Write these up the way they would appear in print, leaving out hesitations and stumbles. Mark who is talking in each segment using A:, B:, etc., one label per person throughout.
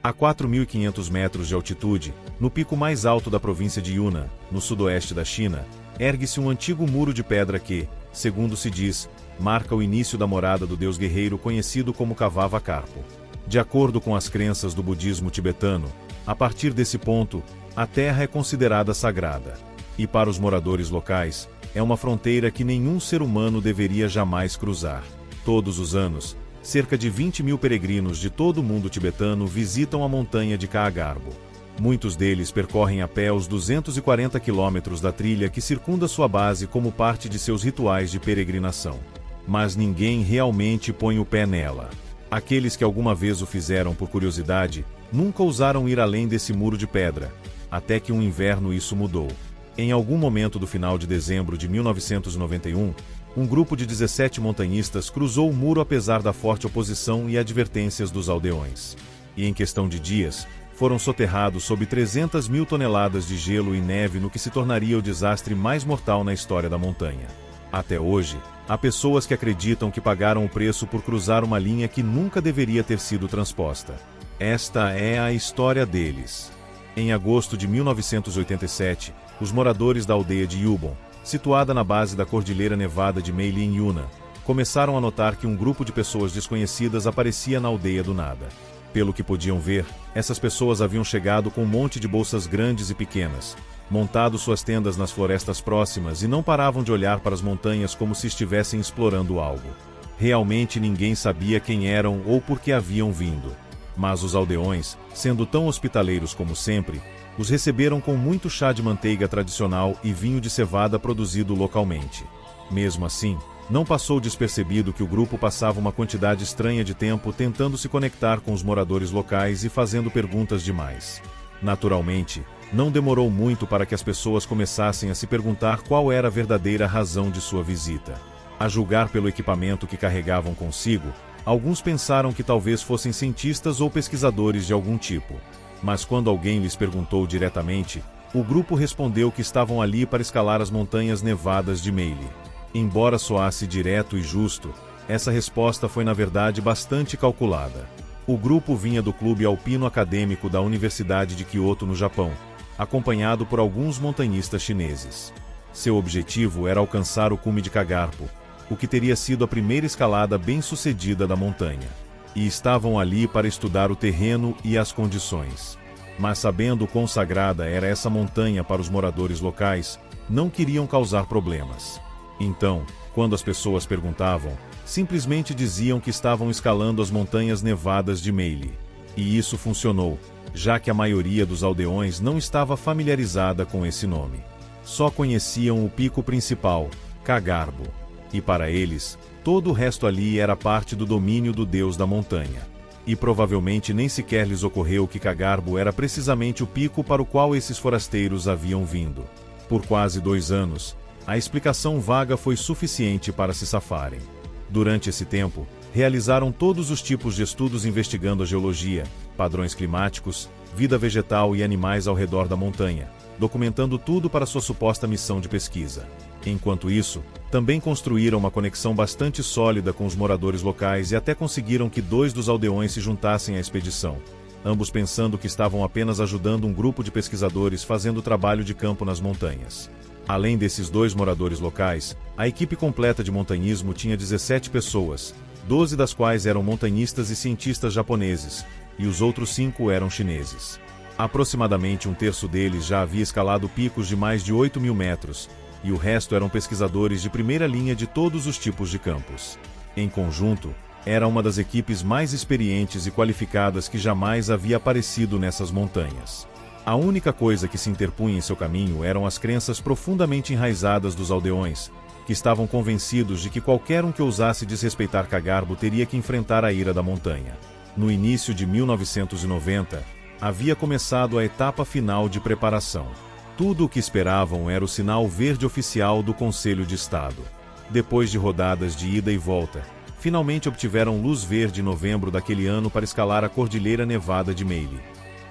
A: A 4.500 metros de altitude, no pico mais alto da província de Yunnan, no sudoeste da China, ergue-se um antigo muro de pedra que, segundo se diz, marca o início da morada do deus guerreiro conhecido como Kavavakarpo. De acordo com as crenças do budismo tibetano, a partir desse ponto, a terra é considerada sagrada. E para os moradores locais, é uma fronteira que nenhum ser humano deveria jamais cruzar. Todos os anos, cerca de 20.000 peregrinos de todo o mundo tibetano visitam a montanha de Kaagarbo. Muitos deles percorrem a pé os 240 quilômetros da trilha que circunda sua base como parte de seus rituais de peregrinação. Mas ninguém realmente põe o pé nela. Aqueles que alguma vez o fizeram por curiosidade, nunca ousaram ir além desse muro de pedra, até que um inverno isso mudou. Em algum momento do final de dezembro de 1991, um grupo de 17 montanhistas cruzou o muro apesar da forte oposição e advertências dos aldeões. E em questão de dias, foram soterrados sob 300.000 toneladas de gelo e neve no que se tornaria o desastre mais mortal na história da montanha. Até hoje, há pessoas que acreditam que pagaram o preço por cruzar uma linha que nunca deveria ter sido transposta. Esta é a história deles. Em agosto de 1987, os moradores da aldeia de Yubon, situada na base da Cordilheira Nevada de Meili em Yunnan, começaram a notar que um grupo de pessoas desconhecidas aparecia na aldeia do nada. Pelo que podiam ver, essas pessoas haviam chegado com um monte de bolsas grandes e pequenas, montado suas tendas nas florestas próximas e não paravam de olhar para as montanhas como se estivessem explorando algo. Realmente ninguém sabia quem eram ou por que haviam vindo. Mas os aldeões, sendo tão hospitaleiros como sempre, os receberam com muito chá de manteiga tradicional e vinho de cevada produzido localmente. Mesmo assim, não passou despercebido que o grupo passava uma quantidade estranha de tempo tentando se conectar com os moradores locais e fazendo perguntas demais. Naturalmente, não demorou muito para que as pessoas começassem a se perguntar qual era a verdadeira razão de sua visita. A julgar pelo equipamento que carregavam consigo, alguns pensaram que talvez fossem cientistas ou pesquisadores de algum tipo. Mas quando alguém lhes perguntou diretamente, o grupo respondeu que estavam ali para escalar as montanhas nevadas de Meili. Embora soasse direto e justo, essa resposta foi na verdade bastante calculada. O grupo vinha do Clube Alpino Acadêmico da Universidade de Kyoto, no Japão, acompanhado por alguns montanhistas chineses. Seu objetivo era alcançar o cume de Kaagarbo, o que teria sido a primeira escalada bem-sucedida da montanha. E estavam ali para estudar o terreno e as condições. Mas sabendo quão sagrada era essa montanha para os moradores locais, não queriam causar problemas. Então, quando as pessoas perguntavam, simplesmente diziam que estavam escalando as montanhas nevadas de Meili. E isso funcionou, já que a maioria dos aldeões não estava familiarizada com esse nome. Só conheciam o pico principal, Kaagarbo. E para eles, todo o resto ali era parte do domínio do deus da montanha. E provavelmente nem sequer lhes ocorreu que Kaagarbo era precisamente o pico para o qual esses forasteiros haviam vindo. Por quase 2 anos, a explicação vaga foi suficiente para se safarem. Durante esse tempo, realizaram todos os tipos de estudos investigando a geologia, padrões climáticos, vida vegetal e animais ao redor da montanha, documentando tudo para sua suposta missão de pesquisa. Enquanto isso, também construíram uma conexão bastante sólida com os moradores locais e até conseguiram que 2 dos aldeões se juntassem à expedição, ambos pensando que estavam apenas ajudando um grupo de pesquisadores fazendo trabalho de campo nas montanhas. Além desses 2 moradores locais, a equipe completa de montanhismo tinha 17 pessoas, 12 das quais eram montanhistas e cientistas japoneses, e os outros 5 eram chineses. Aproximadamente 1/3 deles já havia escalado picos de mais de 8.000 metros, e o resto eram pesquisadores de primeira linha de todos os tipos de campos. Em conjunto, era uma das equipes mais experientes e qualificadas que jamais havia aparecido nessas montanhas. A única coisa que se interpunha em seu caminho eram as crenças profundamente enraizadas dos aldeões, que estavam convencidos de que qualquer um que ousasse desrespeitar Kaagarbo teria que enfrentar a ira da montanha. No início de 1990, havia começado a etapa final de preparação. Tudo o que esperavam era o sinal verde oficial do Conselho de Estado. Depois de rodadas de ida e volta, finalmente obtiveram luz verde em novembro daquele ano para escalar a Cordilheira Nevada de Meili.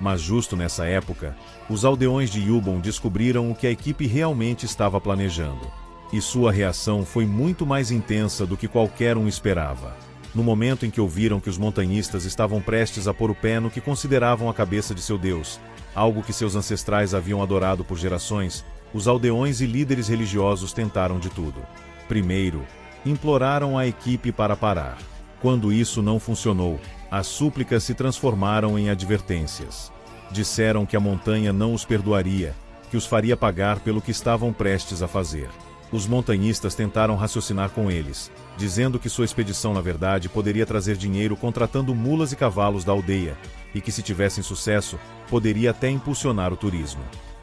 A: Mas justo nessa época, os aldeões de Yubon descobriram o que a equipe realmente estava planejando. E sua reação foi muito mais intensa do que qualquer um esperava. No momento em que ouviram que os montanhistas estavam prestes a pôr o pé no que consideravam a cabeça de seu Deus, algo que seus ancestrais haviam adorado por gerações, os aldeões e líderes religiosos tentaram de tudo. Primeiro, imploraram a equipe para parar. Quando isso não funcionou, as súplicas se transformaram em advertências. Disseram que a montanha não os perdoaria, que os faria pagar pelo que estavam prestes a fazer. Os montanhistas tentaram raciocinar com eles, dizendo que sua expedição na verdade poderia trazer dinheiro contratando mulas e cavalos da aldeia, e que se tivessem sucesso, poderia até impulsionar o turismo.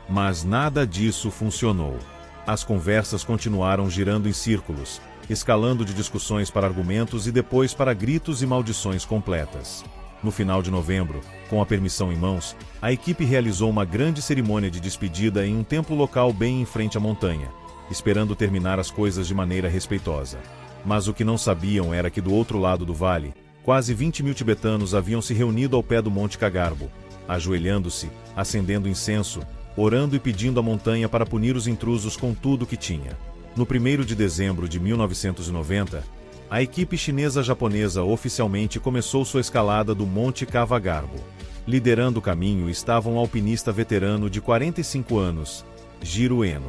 A: Mas nada disso funcionou. As conversas continuaram girando em círculos, escalando de discussões para argumentos e depois para gritos e maldições completas. No final de novembro, com a permissão em mãos, a equipe realizou uma grande cerimônia de despedida em um templo local bem em frente à montanha, esperando terminar as coisas de maneira respeitosa. Mas o que não sabiam era que do outro lado do vale, quase 20.000 tibetanos haviam se reunido ao pé do Monte Kagarbo, ajoelhando-se, acendendo incenso, orando e pedindo à montanha para punir os intrusos com tudo o que tinha. No 1º de dezembro de 1990, a equipe chinesa-japonesa oficialmente começou sua escalada do Monte Kagarbo. Liderando o caminho estava um alpinista veterano de 45 anos, Jiro Eno.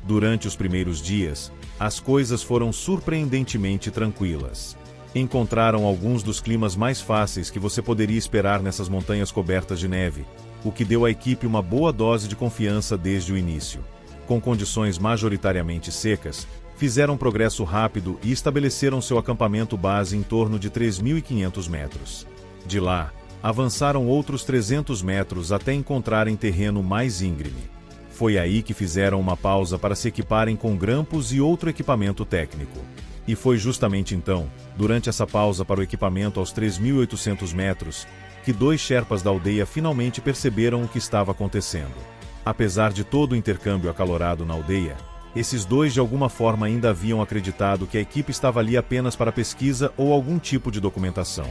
A: Durante os primeiros dias, as coisas foram surpreendentemente tranquilas. Encontraram alguns dos climas mais fáceis que você poderia esperar nessas montanhas cobertas de neve, o que deu à equipe uma boa dose de confiança desde o início. Com condições majoritariamente secas, fizeram progresso rápido e estabeleceram seu acampamento base em torno de 3.500 metros. De lá, avançaram outros 300 metros até encontrarem terreno mais íngreme. Foi aí que fizeram uma pausa para se equiparem com grampos e outro equipamento técnico. E foi justamente então, durante essa pausa para o equipamento aos 3.800 metros, que 2 sherpas da aldeia finalmente perceberam o que estava acontecendo. Apesar de todo o intercâmbio acalorado na aldeia, esses 2 de alguma forma ainda haviam acreditado que a equipe estava ali apenas para pesquisa ou algum tipo de documentação.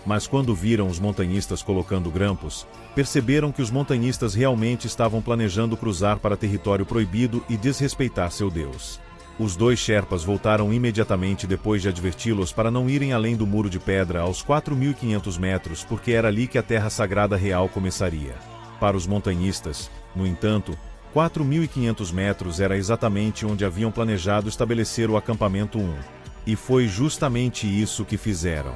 A: Mas quando viram os montanhistas colocando grampos, perceberam que os montanhistas realmente estavam planejando cruzar para território proibido e desrespeitar seu Deus. Os 2 sherpas voltaram imediatamente depois de adverti-los para não irem além do muro de pedra aos 4.500 metros porque era ali que a terra sagrada real começaria. Para os montanhistas, no entanto, 4.500 metros era exatamente onde haviam planejado estabelecer o acampamento 1. E foi justamente isso que fizeram.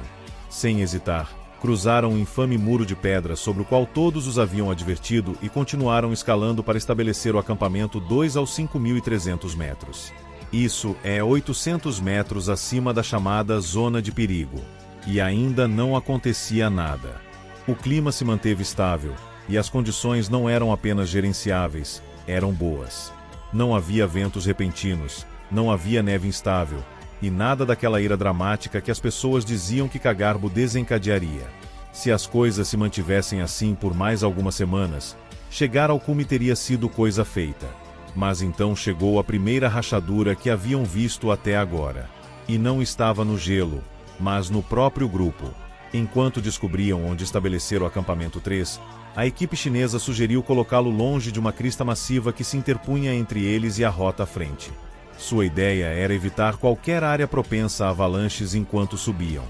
A: Sem hesitar, cruzaram o infame muro de pedra sobre o qual todos os haviam advertido e continuaram escalando para estabelecer o acampamento 2 aos 5.300 metros. Isso é 800 metros acima da chamada zona de perigo. E ainda não acontecia nada. O clima se manteve estável, e as condições não eram apenas gerenciáveis, eram boas. Não havia ventos repentinos, não havia neve instável, e nada daquela ira dramática que as pessoas diziam que Kagarbo desencadearia. Se as coisas se mantivessem assim por mais algumas semanas, chegar ao cume teria sido coisa feita. Mas então chegou a primeira rachadura que haviam visto até agora. E não estava no gelo, mas no próprio grupo. Enquanto descobriam onde estabelecer o acampamento 3, a equipe chinesa sugeriu colocá-lo longe de uma crista massiva que se interpunha entre eles e a rota à frente. Sua ideia era evitar qualquer área propensa a avalanches enquanto subiam.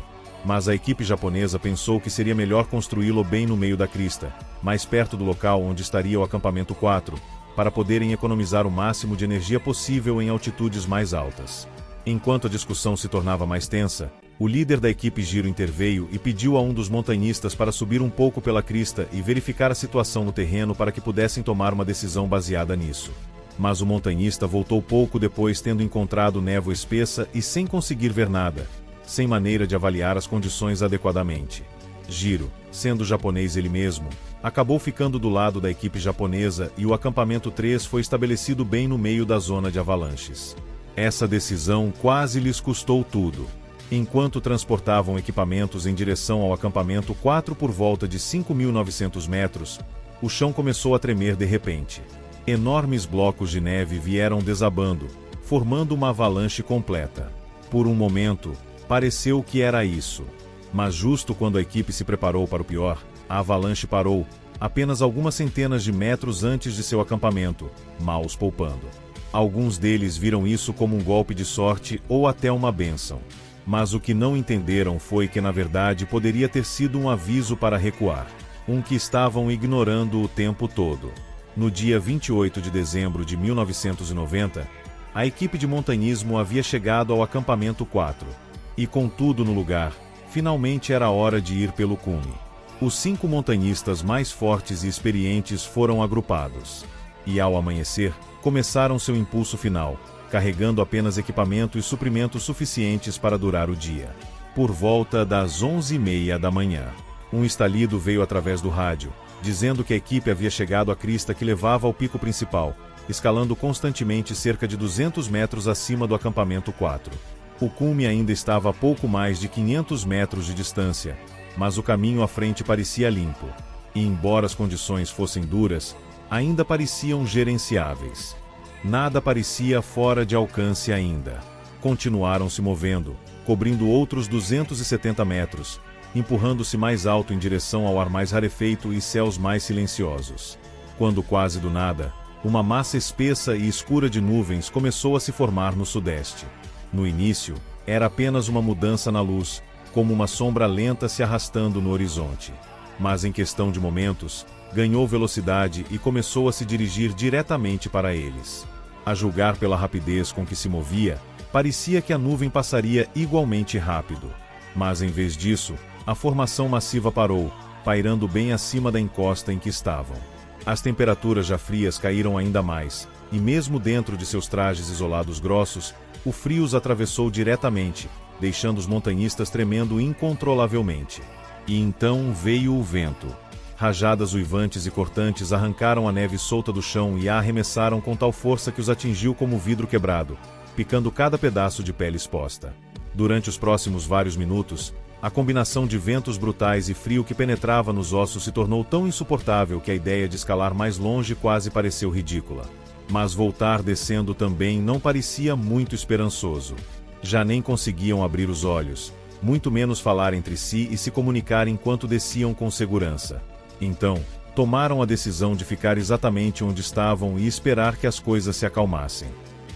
A: Mas a equipe japonesa pensou que seria melhor construí-lo bem no meio da crista, mais perto do local onde estaria o acampamento 4, para poderem economizar o máximo de energia possível em altitudes mais altas. Enquanto a discussão se tornava mais tensa, o líder da equipe Jiro interveio e pediu a um dos montanhistas para subir um pouco pela crista e verificar a situação no terreno para que pudessem tomar uma decisão baseada nisso. Mas o montanhista voltou pouco depois tendo encontrado névoa espessa e sem conseguir ver nada, sem maneira de avaliar as condições adequadamente. Jiro, sendo japonês ele mesmo, acabou ficando do lado da equipe japonesa e o acampamento 3 foi estabelecido bem no meio da zona de avalanches. Essa decisão quase lhes custou tudo. Enquanto transportavam equipamentos em direção ao acampamento 4 por volta de 5.900 metros, o chão começou a tremer de repente. Enormes blocos de neve vieram desabando, formando uma avalanche completa. Por um momento, pareceu que era isso. Mas justo quando a equipe se preparou para o pior, a avalanche parou, apenas algumas centenas de metros antes de seu acampamento, mal os poupando. Alguns deles viram isso como um golpe de sorte ou até uma bênção. Mas o que não entenderam foi que na verdade poderia ter sido um aviso para recuar, que estavam ignorando o tempo todo. No dia 28 de dezembro de 1990, a equipe de montanhismo havia chegado ao acampamento 4. E com tudo no lugar, finalmente era hora de ir pelo cume. Os 5 montanhistas mais fortes e experientes foram agrupados. E ao amanhecer, começaram seu impulso final, carregando apenas equipamento e suprimentos suficientes para durar o dia. Por volta das 11h30 da manhã, um estalido veio através do rádio, dizendo que a equipe havia chegado à crista que levava ao pico principal, escalando constantemente cerca de 200 metros acima do acampamento 4. O cume ainda estava a pouco mais de 500 metros de distância, mas o caminho à frente parecia limpo, e embora as condições fossem duras, ainda pareciam gerenciáveis. Nada parecia fora de alcance ainda. Continuaram se movendo, cobrindo outros 270 metros, empurrando-se mais alto em direção ao ar mais rarefeito e céus mais silenciosos. Quando quase do nada, uma massa espessa e escura de nuvens começou a se formar no sudeste. No início, era apenas uma mudança na luz, como uma sombra lenta se arrastando no horizonte. Mas em questão de momentos, ganhou velocidade e começou a se dirigir diretamente para eles. A julgar pela rapidez com que se movia, parecia que a nuvem passaria igualmente rápido. Mas em vez disso, a formação massiva parou, pairando bem acima da encosta em que estavam. As temperaturas já frias caíram ainda mais, e mesmo dentro de seus trajes isolados grossos, o frio os atravessou diretamente, deixando os montanhistas tremendo incontrolavelmente. E então veio o vento. Rajadas uivantes e cortantes arrancaram a neve solta do chão e a arremessaram com tal força que os atingiu como vidro quebrado, picando cada pedaço de pele exposta. Durante os próximos vários minutos, a combinação de ventos brutais e frio que penetrava nos ossos se tornou tão insuportável que a ideia de escalar mais longe quase pareceu ridícula. Mas voltar descendo também não parecia muito esperançoso. Já nem conseguiam abrir os olhos, muito menos falar entre si e se comunicar enquanto desciam com segurança. Então, tomaram a decisão de ficar exatamente onde estavam e esperar que as coisas se acalmassem.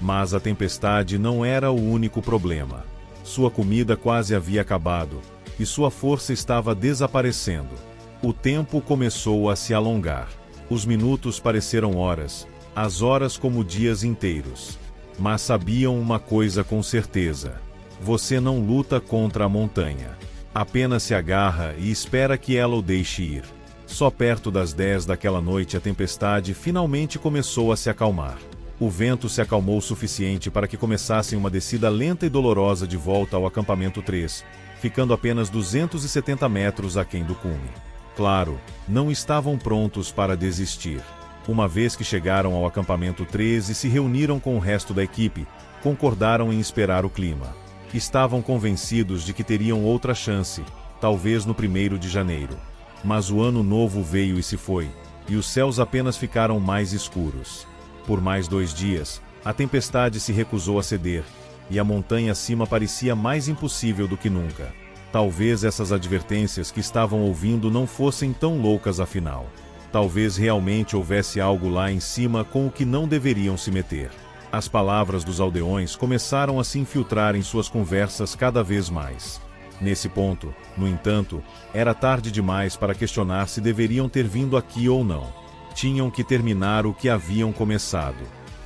A: Mas a tempestade não era o único problema. Sua comida quase havia acabado, e sua força estava desaparecendo. O tempo começou a se alongar. Os minutos pareceram horas, as horas como dias inteiros. Mas sabiam uma coisa com certeza: você não luta contra a montanha. Apenas se agarra e espera que ela o deixe ir. Só perto das 10 daquela noite a tempestade finalmente começou a se acalmar. O vento se acalmou o suficiente para que começassem uma descida lenta e dolorosa de volta ao acampamento 3, ficando apenas 270 metros aquém do cume. Claro, não estavam prontos para desistir. Uma vez que chegaram ao acampamento 3 e se reuniram com o resto da equipe, concordaram em esperar o clima. Estavam convencidos de que teriam outra chance, talvez no 1º de janeiro. Mas o ano novo veio e se foi, e os céus apenas ficaram mais escuros. Por mais 2 dias, a tempestade se recusou a ceder, e a montanha acima parecia mais impossível do que nunca. Talvez essas advertências que estavam ouvindo não fossem tão loucas afinal. Talvez realmente houvesse algo lá em cima com o que não deveriam se meter. As palavras dos aldeões começaram a se infiltrar em suas conversas cada vez mais. Nesse ponto, no entanto, era tarde demais para questionar se deveriam ter vindo aqui ou não. Tinham que terminar o que haviam começado.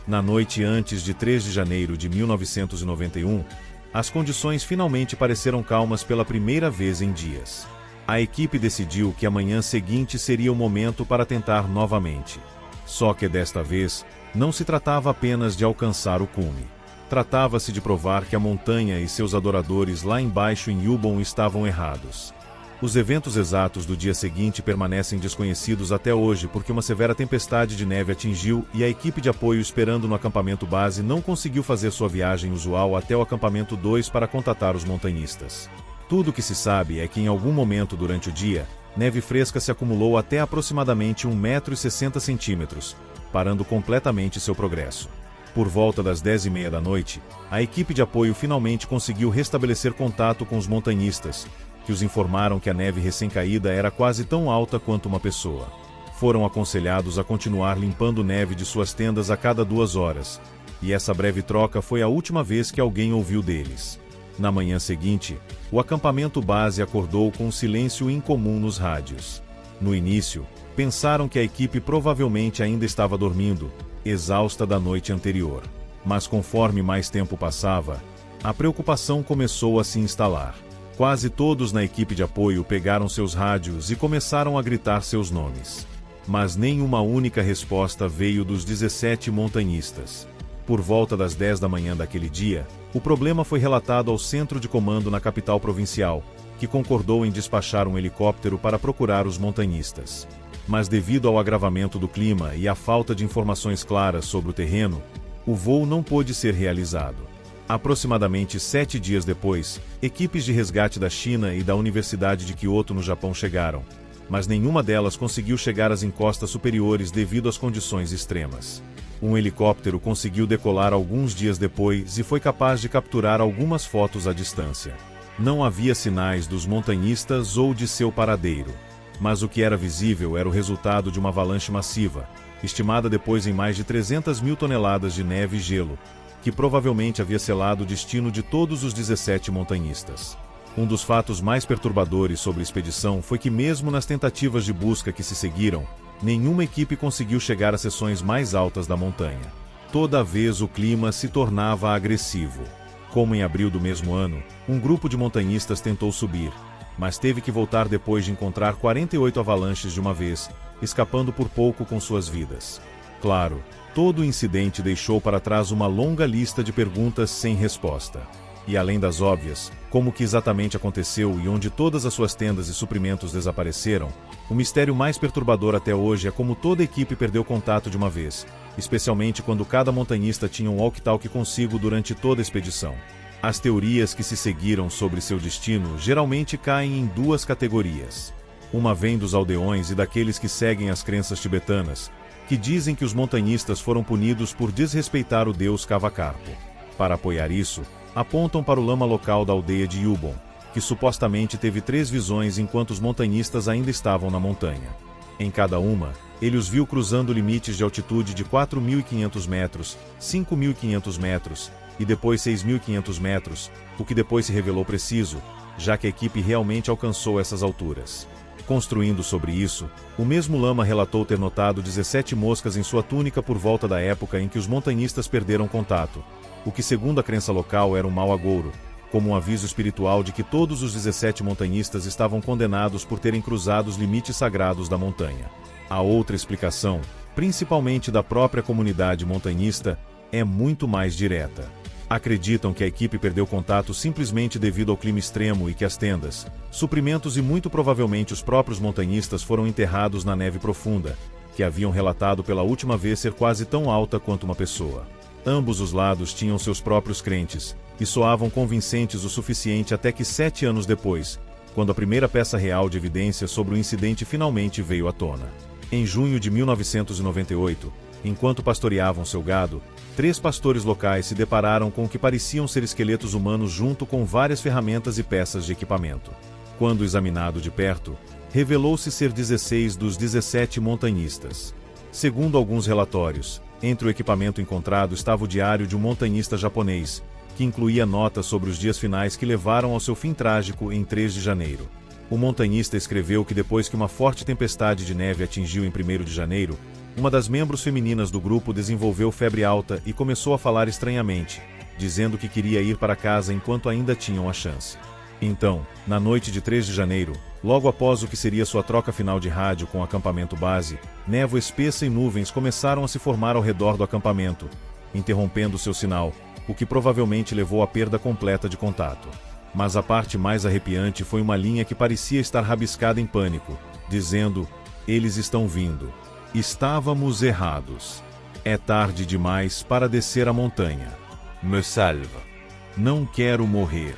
A: Na noite antes de 3 de janeiro de 1991, as condições finalmente pareceram calmas pela primeira vez em dias. A equipe decidiu que a manhã seguinte seria o momento para tentar novamente. Só que desta vez, não se tratava apenas de alcançar o cume. Tratava-se de provar que a montanha e seus adoradores lá embaixo em Yubon estavam errados. Os eventos exatos do dia seguinte permanecem desconhecidos até hoje porque uma severa tempestade de neve atingiu e a equipe de apoio esperando no acampamento base não conseguiu fazer sua viagem usual até o acampamento 2 para contatar os montanhistas. Tudo o que se sabe é que em algum momento durante o dia, neve fresca se acumulou até aproximadamente 1,60 m, parando completamente seu progresso. Por volta das 10h30 da noite, a equipe de apoio finalmente conseguiu restabelecer contato com os montanhistas, que os informaram que a neve recém-caída era quase tão alta quanto uma pessoa. Foram aconselhados a continuar limpando neve de suas tendas a cada 2 horas, e essa breve troca foi a última vez que alguém ouviu deles. Na manhã seguinte, o acampamento base acordou com um silêncio incomum nos rádios. No início, pensaram que a equipe provavelmente ainda estava dormindo, exausta da noite anterior. Mas conforme mais tempo passava, a preocupação começou a se instalar. Quase todos na equipe de apoio pegaram seus rádios e começaram a gritar seus nomes. Mas nenhuma única resposta veio dos 17 montanhistas. Por volta das 10 da manhã daquele dia, o problema foi relatado ao centro de comando na capital provincial, que concordou em despachar um helicóptero para procurar os montanhistas. Mas devido ao agravamento do clima e à falta de informações claras sobre o terreno, o voo não pôde ser realizado. Aproximadamente 7 dias depois, equipes de resgate da China e da Universidade de Kyoto no Japão chegaram, mas nenhuma delas conseguiu chegar às encostas superiores devido às condições extremas. Um helicóptero conseguiu decolar alguns dias depois e foi capaz de capturar algumas fotos à distância. Não havia sinais dos montanhistas ou de seu paradeiro, mas o que era visível era o resultado de uma avalanche massiva, estimada depois em mais de 300 mil toneladas de neve e gelo, que provavelmente havia selado o destino de todos os 17 montanhistas. Um dos fatos mais perturbadores sobre a expedição foi que mesmo nas tentativas de busca que se seguiram, nenhuma equipe conseguiu chegar às seções mais altas da montanha. Toda vez o clima se tornava agressivo. Como em abril do mesmo ano, um grupo de montanhistas tentou subir, mas teve que voltar depois de encontrar 48 avalanches de uma vez, escapando por pouco com suas vidas. Claro, todo o incidente deixou para trás uma longa lista de perguntas sem resposta. E além das óbvias, como que exatamente aconteceu e onde todas as suas tendas e suprimentos desapareceram, o mistério mais perturbador até hoje é como toda a equipe perdeu contato de uma vez, especialmente quando cada montanhista tinha um walkie-talkie consigo durante toda a expedição. As teorias que se seguiram sobre seu destino geralmente caem em duas categorias. Uma vem dos aldeões e daqueles que seguem as crenças tibetanas, que dizem que os montanhistas foram punidos por desrespeitar o deus Cavacarpo. Para apoiar isso, apontam para o lama local da aldeia de Yubon, que supostamente teve 3 visões enquanto os montanhistas ainda estavam na montanha. Em cada uma, ele os viu cruzando limites de altitude de 4.500 metros, 5.500 metros e depois 6.500 metros, o que depois se revelou preciso, já que a equipe realmente alcançou essas alturas. Construindo sobre isso, o mesmo lama relatou ter notado 17 moscas em sua túnica por volta da época em que os montanhistas perderam contato, o que segundo a crença local era um mau agouro, como um aviso espiritual de que todos os 17 montanhistas estavam condenados por terem cruzado os limites sagrados da montanha. A outra explicação, principalmente da própria comunidade montanhista, é muito mais direta. Acreditam que a equipe perdeu contato simplesmente devido ao clima extremo e que as tendas, suprimentos e muito provavelmente os próprios montanhistas foram enterrados na neve profunda, que haviam relatado pela última vez ser quase tão alta quanto uma pessoa. Ambos os lados tinham seus próprios crentes, e soavam convincentes o suficiente até que 7 anos depois, quando a primeira peça real de evidência sobre o incidente finalmente veio à tona. Em junho de 1998, enquanto pastoreavam seu gado, 3 pastores locais se depararam com o que pareciam ser esqueletos humanos junto com várias ferramentas e peças de equipamento. Quando examinado de perto, revelou-se ser 16 dos 17 montanhistas. Segundo alguns relatórios, entre o equipamento encontrado estava o diário de um montanhista japonês, que incluía notas sobre os dias finais que levaram ao seu fim trágico em 3 de janeiro. O montanhista escreveu que depois que uma forte tempestade de neve atingiu em 1º de janeiro, uma das membros femininas do grupo desenvolveu febre alta e começou a falar estranhamente, dizendo que queria ir para casa enquanto ainda tinham a chance. Então, na noite de 3 de janeiro, logo após o que seria sua troca final de rádio com o acampamento base, névoa espessa e nuvens começaram a se formar ao redor do acampamento, interrompendo seu sinal, o que provavelmente levou à perda completa de contato. Mas a parte mais arrepiante foi uma linha que parecia estar rabiscada em pânico, dizendo: "Eles estão vindo. Estávamos errados. É tarde demais para descer a montanha. Me salva. Não quero morrer."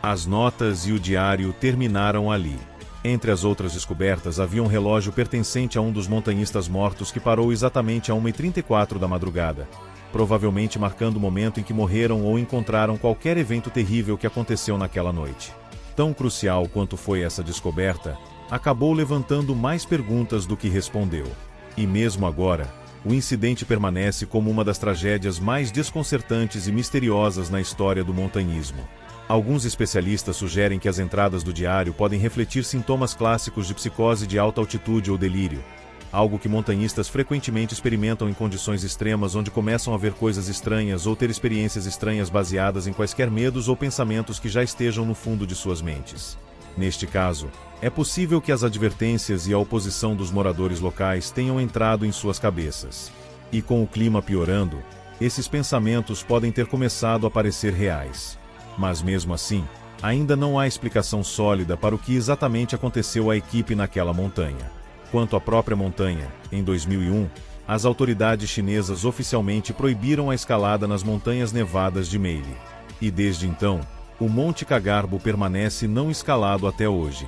A: As notas e o diário terminaram ali. Entre as outras descobertas havia um relógio pertencente a um dos montanhistas mortos que parou exatamente a 1h34 da madrugada, provavelmente marcando o momento em que morreram ou encontraram qualquer evento terrível que aconteceu naquela noite. Tão crucial quanto foi essa descoberta, acabou levantando mais perguntas do que respondeu. E mesmo agora, o incidente permanece como uma das tragédias mais desconcertantes e misteriosas na história do montanhismo. Alguns especialistas sugerem que as entradas do diário podem refletir sintomas clássicos de psicose de alta altitude ou delírio, algo que montanhistas frequentemente experimentam em condições extremas onde começam a ver coisas estranhas ou ter experiências estranhas baseadas em quaisquer medos ou pensamentos que já estejam no fundo de suas mentes. Neste caso, é possível que as advertências e a oposição dos moradores locais tenham entrado em suas cabeças. E com o clima piorando, esses pensamentos podem ter começado a parecer reais. Mas mesmo assim, ainda não há explicação sólida para o que exatamente aconteceu à equipe naquela montanha. Quanto à própria montanha, em 2001, as autoridades chinesas oficialmente proibiram a escalada nas montanhas nevadas de Meili. E desde então, o Monte Kagarbo permanece não escalado até hoje.